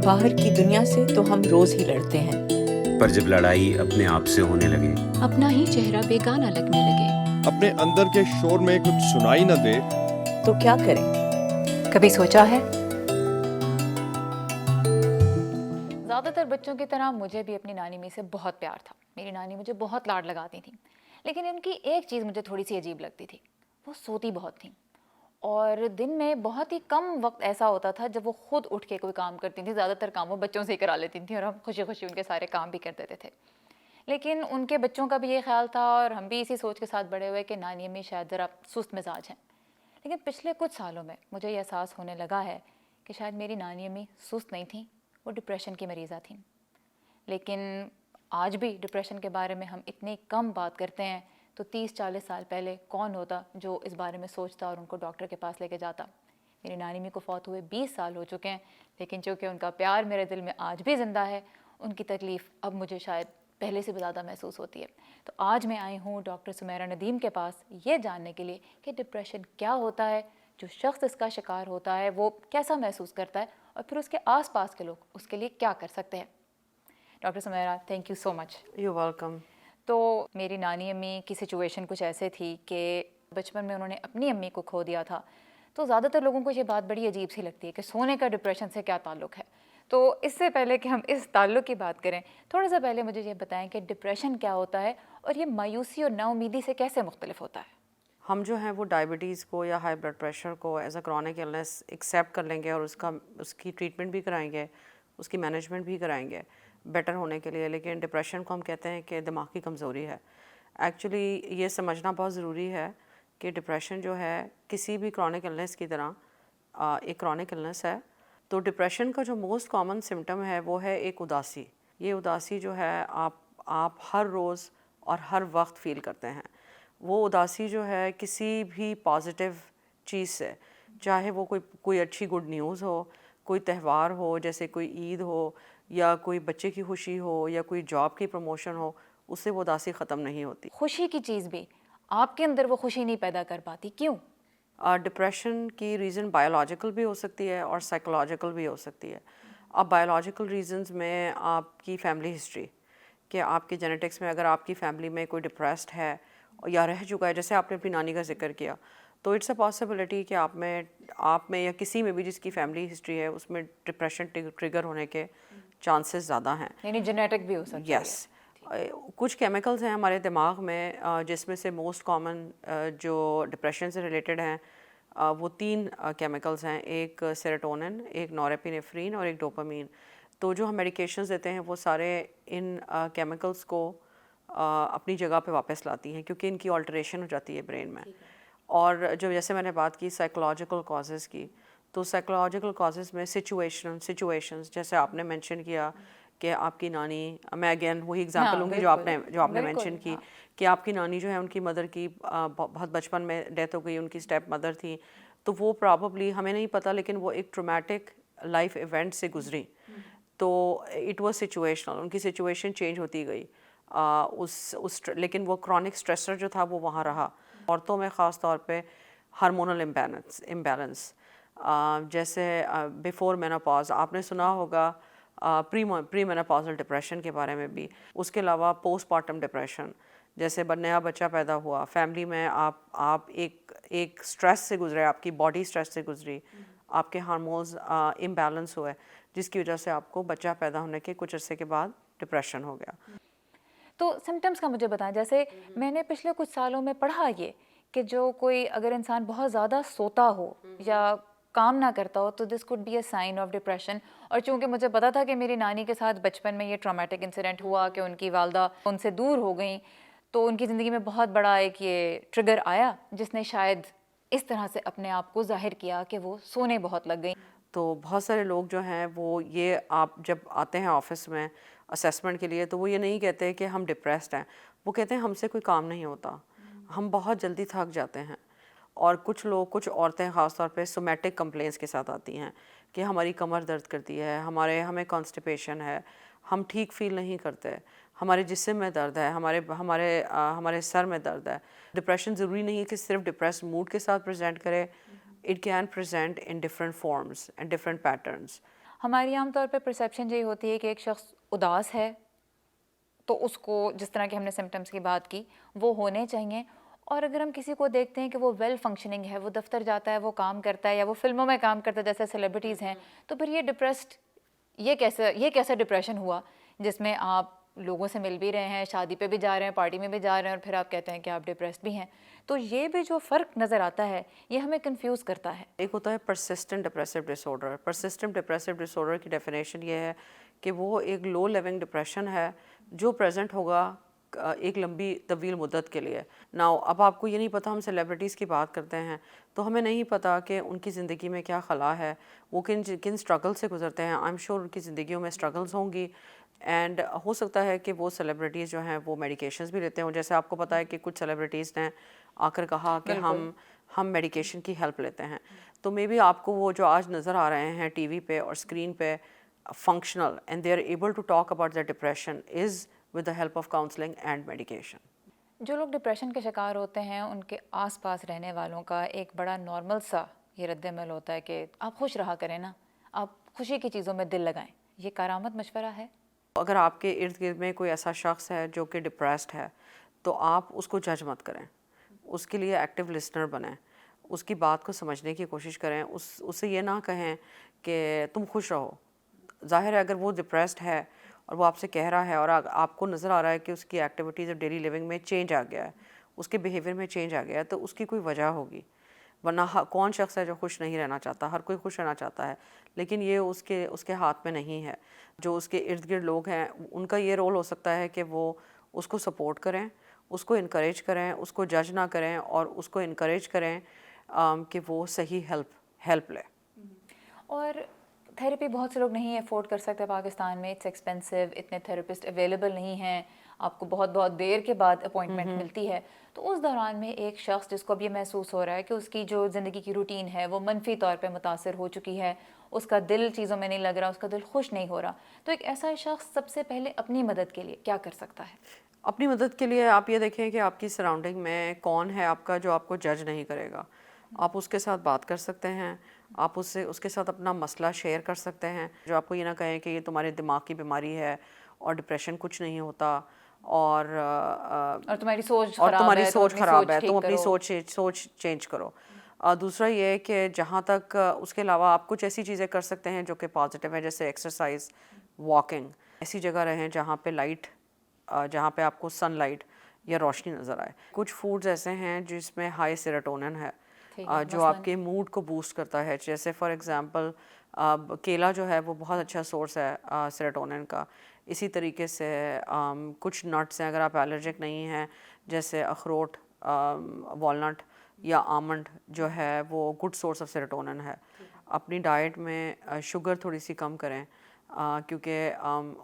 باہر کی دنیا سے تو ہم روز ہی لڑتے ہیں، پر جب لڑائی اپنے آپ سے ہونے لگے، اپنا ہی چہرہ بیگانہ لگنے لگے، اپنے اندر کے شور میں کچھ سنائی نہ دے تو کیا کریں؟ کبھی سوچا ہے؟ زیادہ تر بچوں کی طرح مجھے بھی اپنی نانی امی سے بہت پیار تھا. میری نانی مجھے بہت لاڈ لگاتی تھیں، لیکن ان کی ایک چیز مجھے تھوڑی سی عجیب لگتی تھی، وہ سوتی بہت تھیں. اور دن میں بہت ہی کم وقت ایسا ہوتا تھا جب وہ خود اٹھ کے کوئی کام کرتی تھیں. زیادہ تر کام وہ بچوں سے ہی کرا لیتی تھیں اور ہم خوشی خوشی ان کے سارے کام بھی کر دیتے تھے. لیکن ان کے بچوں کا بھی یہ خیال تھا اور ہم بھی اسی سوچ کے ساتھ بڑے ہوئے کہ نانی امی شاید ذرا سست مزاج ہیں. لیکن پچھلے کچھ سالوں میں مجھے یہ احساس ہونے لگا ہے کہ شاید میری نانی امی سست نہیں تھیں، وہ ڈپریشن کی مریضہ تھیں. لیکن آج بھی ڈپریشن کے بارے میں ہم اتنی کم بات کرتے ہیں، تو 30-40 سال پہلے کون ہوتا جو اس بارے میں سوچتا اور ان کو ڈاکٹر کے پاس لے کے جاتا. میری نانی امی کو فوت ہوئے 20 سال ہو چکے ہیں، لیکن چونکہ ان کا پیار میرے دل میں آج بھی زندہ ہے، ان کی تکلیف اب مجھے شاید پہلے سے بھی زیادہ محسوس ہوتی ہے. تو آج میں آئی ہوں ڈاکٹر سمیرہ ندیم کے پاس یہ جاننے کے لیے کہ ڈپریشن کیا ہوتا ہے، جو شخص اس کا شکار ہوتا ہے وہ کیسا محسوس کرتا ہے، اور پھر اس کے آس پاس کے لوگ اس کے لیے کیا کر سکتے ہیں. Doctor Sameera, thank you so much. You welcome. تو میری نانی امی کی سچویشن کچھ ایسے تھی کہ بچپن میں انہوں نے اپنی امی کو کھو دیا تھا. تو زیادہ تر لوگوں کو یہ بات بڑی عجیب سی لگتی ہے کہ سونے کا ڈپریشن سے کیا تعلق ہے. تو اس سے پہلے کہ ہم اس تعلق کی بات کریں، تھوڑا سا پہلے مجھے یہ بتائیں کہ ڈپریشن کیا ہوتا ہے اور یہ مایوسی اور نا امیدی سے کیسے مختلف ہوتا ہے. ہم جو ہیں وہ ڈائبٹیز کو یا ہائی بلڈ پریشر کو as a chronic illness accept کر لیں گے اور اس کی ٹریٹمنٹ بھی کرائیں گے، اس کی مینجمنٹ بھی کرائیں گے بیٹر ہونے کے لیے. لیکن ڈپریشن کو ہم کہتے ہیں کہ دماغ کی کمزوری ہے. ایکچولی یہ سمجھنا بہت ضروری ہے کہ ڈپریشن جو ہے کسی بھی کرونک النس کی طرح ایک کرونک النس ہے. تو ڈپریشن کا جو موسٹ کامن سمٹم ہے وہ ہے ایک اداسی. یہ اداسی جو ہے آپ ہر روز اور ہر وقت فیل کرتے ہیں. وہ اداسی جو ہے کسی بھی پازیٹیو چیز سے، چاہے وہ کوئی اچھی گڈ نیوز ہو، کوئی تہوار ہو جیسے کوئی عید ہو، یا کوئی بچے کی خوشی ہو، یا کوئی جاب کی پروموشن ہو، اس سے وہ اداسی ختم نہیں ہوتی. خوشی کی چیز بھی آپ کے اندر وہ خوشی نہیں پیدا کر پاتی، کیوں؟ ڈپریشن کی ریزن بایولوجیکل بھی ہو سکتی ہے اور سائیکولوجیکل بھی ہو سکتی ہے. اب بایولوجیکل ریزنز میں آپ کی فیملی ہسٹری، کہ آپ کے جینیٹکس میں اگر آپ کی فیملی میں کوئی ڈپریسڈ ہے یا رہ چکا ہے، جیسے آپ نے اپنی نانی کا ذکر کیا، تو اٹس اے پاسبلٹی کہ آپ میں یا کسی میں بھی جس کی فیملی ہسٹری ہے اس میں ڈپریشن ٹریگر ہونے کے چانسز زیادہ ہیں. یعنی جینیٹک بھی ہو سکتا ہے. یس. کچھ کیمیکلز ہیں ہمارے دماغ میں جس میں سے موسٹ کامن جو ڈپریشن سے ریلیٹڈ ہیں وہ 3 کیمیکلز ہیں. ایک سیروٹونن، ایک نوریپینیفرین اور ایک ڈوپامین. تو جو ہم میڈیکیشنز دیتے ہیں وہ سارے ان کیمیکلز کو اپنی جگہ پہ واپس لاتی ہیں، کیونکہ ان کی آلٹریشن ہو جاتی ہے برین میں. اور جو جیسے میں نے بات کی سائیکولوجیکل کازز کی، تو سائیکولوجیکل کازز میں سچویشنز جیسے آپ نے مینشن کیا کہ آپ کی نانی، میں اگین وہی ایگزامپل لوں گی جو آپ نے مینشن کی کہ آپ کی نانی جو ہے ان کی مدر کی بہت بچپن میں ڈیتھ ہو گئی، ان کی اسٹیپ مدر تھی. تو وہ پراببلی ہمیں نہیں پتہ لیکن وہ ایک ٹرومیٹک لائف ایونٹ سے گزری. تو اٹ واز سچویشنل، ان کی سچویشن چینج ہوتی گئی لیکن وہ کرونک اسٹریسر جو تھا وہ وہاں رہا. عورتوں میں خاص طور پہ ہارمونل امبیلنس، جیسے بیفور مینوپاز، آپ نے سنا ہوگا پری مینوپازل ڈپریشن کے بارے میں بھی. اس کے علاوہ پوسٹ پارٹم ڈپریشن، جیسے نیا بچہ پیدا ہوا، فیملی میں آپ ایک اسٹریس سے گزرے، آپ کی باڈی اسٹریس سے گزری، آپ کے ہارمونز امبیلنس ہوئے، جس کی وجہ سے آپ کو بچہ پیدا ہونے کے کچھ عرصے کے بعد ڈپریشن ہو گیا. تو سمٹمس کا مجھے بتائیں. جیسے میں نے پچھلے کچھ سالوں میں پڑھا یہ کہ جو کوئی اگر انسان بہت زیادہ سوتا ہو یا کام نہ کرتا ہو تو this could be a sign of depression. اور چونکہ مجھے پتا تھا کہ میری نانی کے ساتھ بچپن میں یہ ٹرامیٹک انسیڈنٹ ہوا کہ ان کی والدہ ان سے دور ہو گئیں، تو ان کی زندگی میں بہت بڑا ایک یہ ٹریگر آیا جس نے شاید اس طرح سے اپنے آپ کو ظاہر کیا کہ وہ سونے بہت لگ گئیں. تو بہت سارے لوگ جو ہیں وہ یہ آپ جب آتے ہیں آفس میں اسیسمنٹ کے لیے تو وہ یہ نہیں کہتے کہ ہم ڈپریسڈ ہیں، وہ کہتے ہیں ہم سے کوئی کام نہیں ہوتا، ہم بہت جلدی تھک جاتے ہیں. اور کچھ عورتیں خاص طور پہ سومیٹک کمپلینس کے ساتھ آتی ہیں کہ ہماری کمر درد کرتی ہے، ہمیں کانسٹیپیشن ہے، ہم ٹھیک فیل نہیں کرتے، ہمارے جسم میں درد ہے، ہمارے سر میں درد ہے. ڈپریشن ضروری نہیں ہے کہ صرف ڈپریس موڈ کے ساتھ پریزنٹ کرے. It can present in different forms and different patterns. ہماری عام طور پہ پرسیپشن یہی ہوتی ہے کہ ایک شخص اداس ہے تو اس کو جس طرح کے ہم نے سمٹمس کی بات کی وہ ہونے چاہیے، اور اگر ہم کسی کو دیکھتے ہیں کہ وہ ویل فنکشننگ ہے، وہ دفتر جاتا ہے، وہ کام کرتا ہے، یا وہ فلموں میں کام کرتا ہے جیسے سیلیبریٹیز ہیں، تو پھر یہ ڈپریسڈ، یہ کیسا ڈپریشن ہوا جس میں آپ لوگوں سے مل بھی رہے ہیں، شادی پہ بھی جا رہے ہیں، پارٹی میں بھی جا رہے ہیں، اور پھر آپ کہتے ہیں کہ آپ ڈپریسڈ بھی ہیں. تو یہ بھی جو فرق نظر آتا ہے یہ ہمیں کنفیوز کرتا ہے. ایک ہوتا ہے پرسسٹنٹ ڈپریسو ڈس آرڈر. پرسسٹنٹ ڈپریسو ڈس آرڈر کی ڈیفینیشن یہ ہے کہ وہ ایک لو لیونگ ڈپریشن ہے جو پریزنٹ ہوگا ایک لمبی طویل مدت کے لیے. ناؤ اب آپ کو یہ نہیں پتہ، ہم سیلیبریٹیز کی بات کرتے ہیں تو ہمیں نہیں پتہ کہ ان کی زندگی میں کیا خلا ہے، وہ کن اسٹرگل سے گزرتے ہیں. آئی ایم شیور ان کی زندگیوں میں اسٹرگلز ہوں گی، اینڈ ہو سکتا ہے کہ وہ سیلیبریٹیز جو ہیں وہ میڈیکیشنز بھی لیتے ہوں. جیسے آپ کو پتہ ہے کہ کچھ سیلیبریٹیز نے آ کر کہا کہ ہم میڈیکیشن کی ہیلپ لیتے ہیں. تو مے بی آپ کو وہ جو آج نظر آ رہے ہیں ٹی وی پہ اور اسکرین پہ functional and they are able to talk about their depression is with the help of counselling and medication. جو لوگ ڈپریشن کے شکار ہوتے ہیں ان کے آس پاس رہنے والوں کا ایک بڑا نارمل سا یہ رد عمل ہوتا ہے کہ آپ خوش رہا کریں نا، آپ خوشی کی چیزوں میں دل لگائیں. یہ کارآمد مشورہ ہے. اگر آپ کے ارد گرد میں کوئی ایسا شخص ہے جو کہ ڈپریسڈ ہے تو آپ اس کو جج مت کریں، اس کے لیے ایکٹیو لسنر بنیں، اس کی بات کو سمجھنے کی کوشش کریں. اسے یہ نہ کہیں کہ تم خوش رہو. ظاہر ہے اگر وہ ڈپریسڈ ہے اور وہ آپ سے کہہ رہا ہے اور آپ کو نظر آ رہا ہے کہ اس کی ایکٹیویٹیز اور ڈیلی لیونگ میں چینج آ گیا ہے، اس کے بیہیویئر میں چینج آ گیا ہے، تو اس کی کوئی وجہ ہوگی. ورنہ کون شخص ہے جو خوش نہیں رہنا چاہتا؟ ہر کوئی خوش رہنا چاہتا ہے، لیکن یہ اس کے ہاتھ میں نہیں ہے. جو اس کے ارد گرد لوگ ہیں ان کا یہ رول ہو سکتا ہے کہ وہ اس کو سپورٹ کریں، اس کو انکریج کریں، اس کو جج نہ کریں، اور اس کو انکریج کریں کہ وہ صحیح ہیلپ لے. اور تھیراپی بہت سے لوگ نہیں افورڈ کر سکتے پاکستان میں. اٹس ایکسپینسو، اتنے تھراپسٹ اویلیبل نہیں ہیں، آپ کو بہت بہت دیر کے بعد اپوائنٹمنٹ ملتی ہے. تو اس دوران میں ایک شخص جس کو اب یہ محسوس ہو رہا ہے کہ اس کی جو زندگی کی روٹین ہے وہ منفی طور پہ متاثر ہو چکی ہے، اس کا دل چیزوں میں نہیں لگ رہا، اس کا دل خوش نہیں ہو رہا، تو ایک ایسا شخص سب سے پہلے اپنی مدد کے لیے کیا کر سکتا ہے؟ اپنی مدد کے لیے آپ یہ دیکھیں کہ آپ کی سراؤنڈنگ میں کون ہے آپ کا جو آپ کو جج نہیں کرے گا. آپ اس کے ساتھ بات کر سکتے ہیں، آپ اس کے ساتھ اپنا مسئلہ شیئر کر سکتے ہیں. جو آپ کو یہ نہ کہیں کہ یہ تمہارے دماغ کی بیماری ہے اور ڈپریشن کچھ نہیں ہوتا، اور تمہاری سوچ خراب ہے، تم اپنی سوچ چینج کرو. دوسرا یہ کہ جہاں تک اس کے علاوہ آپ کچھ ایسی چیزیں کر سکتے ہیں جو کہ پازیٹیو ہیں، جیسے ایکسرسائز، واکنگ. ایسی جگہ رہیں جہاں پہ آپ کو سن لائٹ یا روشنی نظر آئے. کچھ فوڈز ایسے ہیں جس میں ہائی سیروٹونن ہے جو آپ کے موڈ کو بوسٹ کرتا ہے. جیسے فار ایگزامپل کیلا جو ہے وہ بہت اچھا سورس ہے سیروٹونن کا. اسی طریقے سے کچھ نٹس ہیں اگر آپ الرجک نہیں ہیں، جیسے اخروٹ، والنٹ یا آمنڈ جو ہے وہ گڈ سورس آف سیروٹونن ہے. اپنی ڈائٹ میں شوگر تھوڑی سی کم کریں کیونکہ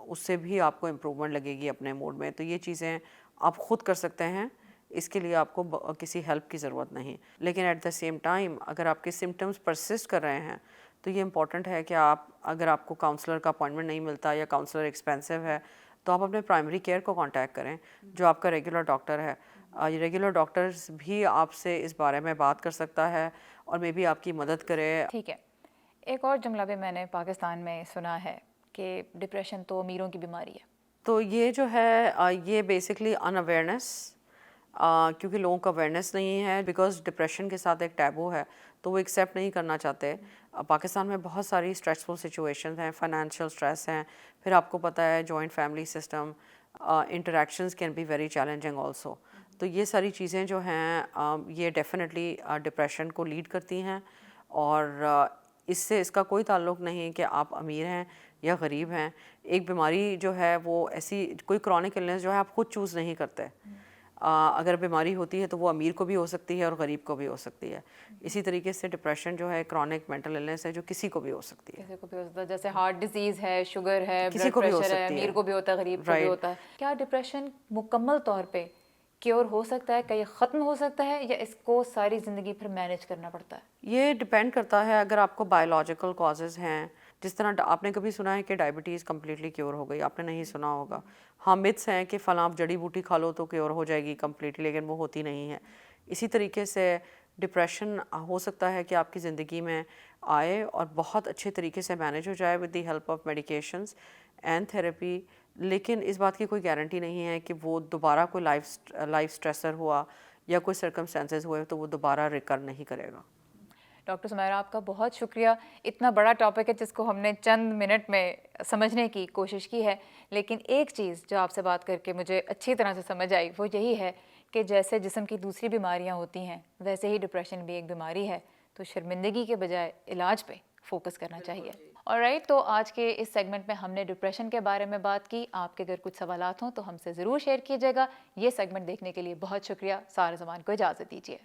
اس سے بھی آپ کو امپرومنٹ لگے گی اپنے موڈ میں. تو یہ چیزیں آپ خود کر سکتے ہیں، اس کے لیے آپ کو کسی ہیلپ کی ضرورت نہیں. لیکن ایٹ دا سیم ٹائم اگر آپ کے سمٹمز پرسسٹ کر رہے ہیں تو یہ امپورٹنٹ ہے کہ اگر آپ کو کاؤنسلر کا اپوائنٹمنٹ نہیں ملتا یا کاؤنسلر ایکسپینسو ہے تو آپ اپنے پرائمری کیئر کو کانٹیکٹ کریں جو آپ کا ریگولر ڈاکٹر ہے. یہ ریگولر ڈاکٹرز بھی آپ سے اس بارے میں بات کر سکتا ہے اور مے بی آپ کی مدد کرے. ٹھیک ہے. ایک اور جملہ بھی میں نے پاکستان میں سنا ہے کہ ڈپریشن تو امیروں کی بیماری ہے. تو یہ جو ہے یہ بیسکلی ان اویئرنیس، کیونکہ لوگوں کا اویئرنیس نہیں ہے، بیکاز ڈپریشن کے ساتھ ایک ٹیبو ہے تو وہ ایکسیپٹ نہیں کرنا چاہتے. پاکستان میں بہت ساری اسٹریسفل سچویشنز ہیں، فائنینشیل اسٹریس ہیں، پھر آپ کو پتہ ہے joint family system, interactions can be very challenging also. تو یہ ساری چیزیں جو ہیں یہ ڈیفینیٹلی ڈپریشن کو لیڈ کرتی ہیں. اور اس کا کوئی تعلق نہیں کہ آپ امیر ہیں یا غریب ہیں. ایک بیماری جو ہے وہ ایسی کوئی کرونک النس جو ہے آپ خود چوز نہیں کرتے. اگر بیماری ہوتی ہے تو وہ امیر کو بھی ہو سکتی ہے اور غریب کو بھی ہو سکتی ہے. اسی طریقے سے ڈپریشن جو ہے کرونک مینٹل النس ہے جو کسی کو بھی ہو سکتی ہے. کسی کو بھی ہو سکتا ہے، جیسے ہارٹ ڈیزیز ہے، شوگر ہے، کسی کو بھی ہو پریشر ہے، سکتی ہے، امیر کو بھی ہوتا ہے، غریب کو بھی ہوتا ہے. کیا ڈپریشن مکمل طور پہ کیور ہو سکتا ہے؟ کیا یہ ختم ہو سکتا ہے یا اس کو ساری زندگی پھر مینیج کرنا پڑتا ہے؟ یہ ڈپینڈ کرتا ہے. اگر آپ کو بایولوجیکل کازز ہیں، جس طرح آپ نے کبھی سنا ہے کہ ڈائبٹیز کمپلیٹلی کیور ہو گئی؟ آپ نے نہیں سنا ہوگا. ہاں متس ہیں کہ فلاں جڑی بوٹی کھا لو تو کیور ہو جائے گی کمپلیٹلی، لیکن وہ ہوتی نہیں ہے. اسی طریقے سے ڈپریشن ہو سکتا ہے کہ آپ کی زندگی میں آئے اور بہت اچھے طریقے سے مینیج ہو جائے with the help of medications and therapy. لیکن اس بات کی کوئی گارنٹی نہیں ہے کہ وہ دوبارہ کوئی لائف اسٹریسر ہوا یا کوئی سرکمسٹانسز ہوئے تو وہ دوبارہ ریکر نہیں کرے گا. ڈاکٹر سمیرہ آپ کا بہت شکریہ. اتنا بڑا ٹاپک ہے جس کو ہم نے چند منٹ میں سمجھنے کی کوشش کی ہے, لیکن ایک چیز جو آپ سے بات کر کے مجھے اچھی طرح سے سمجھ آئی وہ یہی ہے کہ جیسے جسم کی دوسری بیماریاں ہوتی ہیں ویسے ہی ڈپریشن بھی ایک بیماری ہے, تو شرمندگی کے بجائے علاج پہ فوکس کرنا چاہیے. آلرائٹ, تو آج کے اس سیگمنٹ میں ہم نے ڈپریشن کے بارے میں بات کی. آپ کے اگر کچھ سوالات ہوں تو ہم سے ضرور شیئر کیجیے گا. یہ سیگمنٹ دیکھنے کے لیے بہت شکریہ. سارا زمان کو اجازت دیجیے.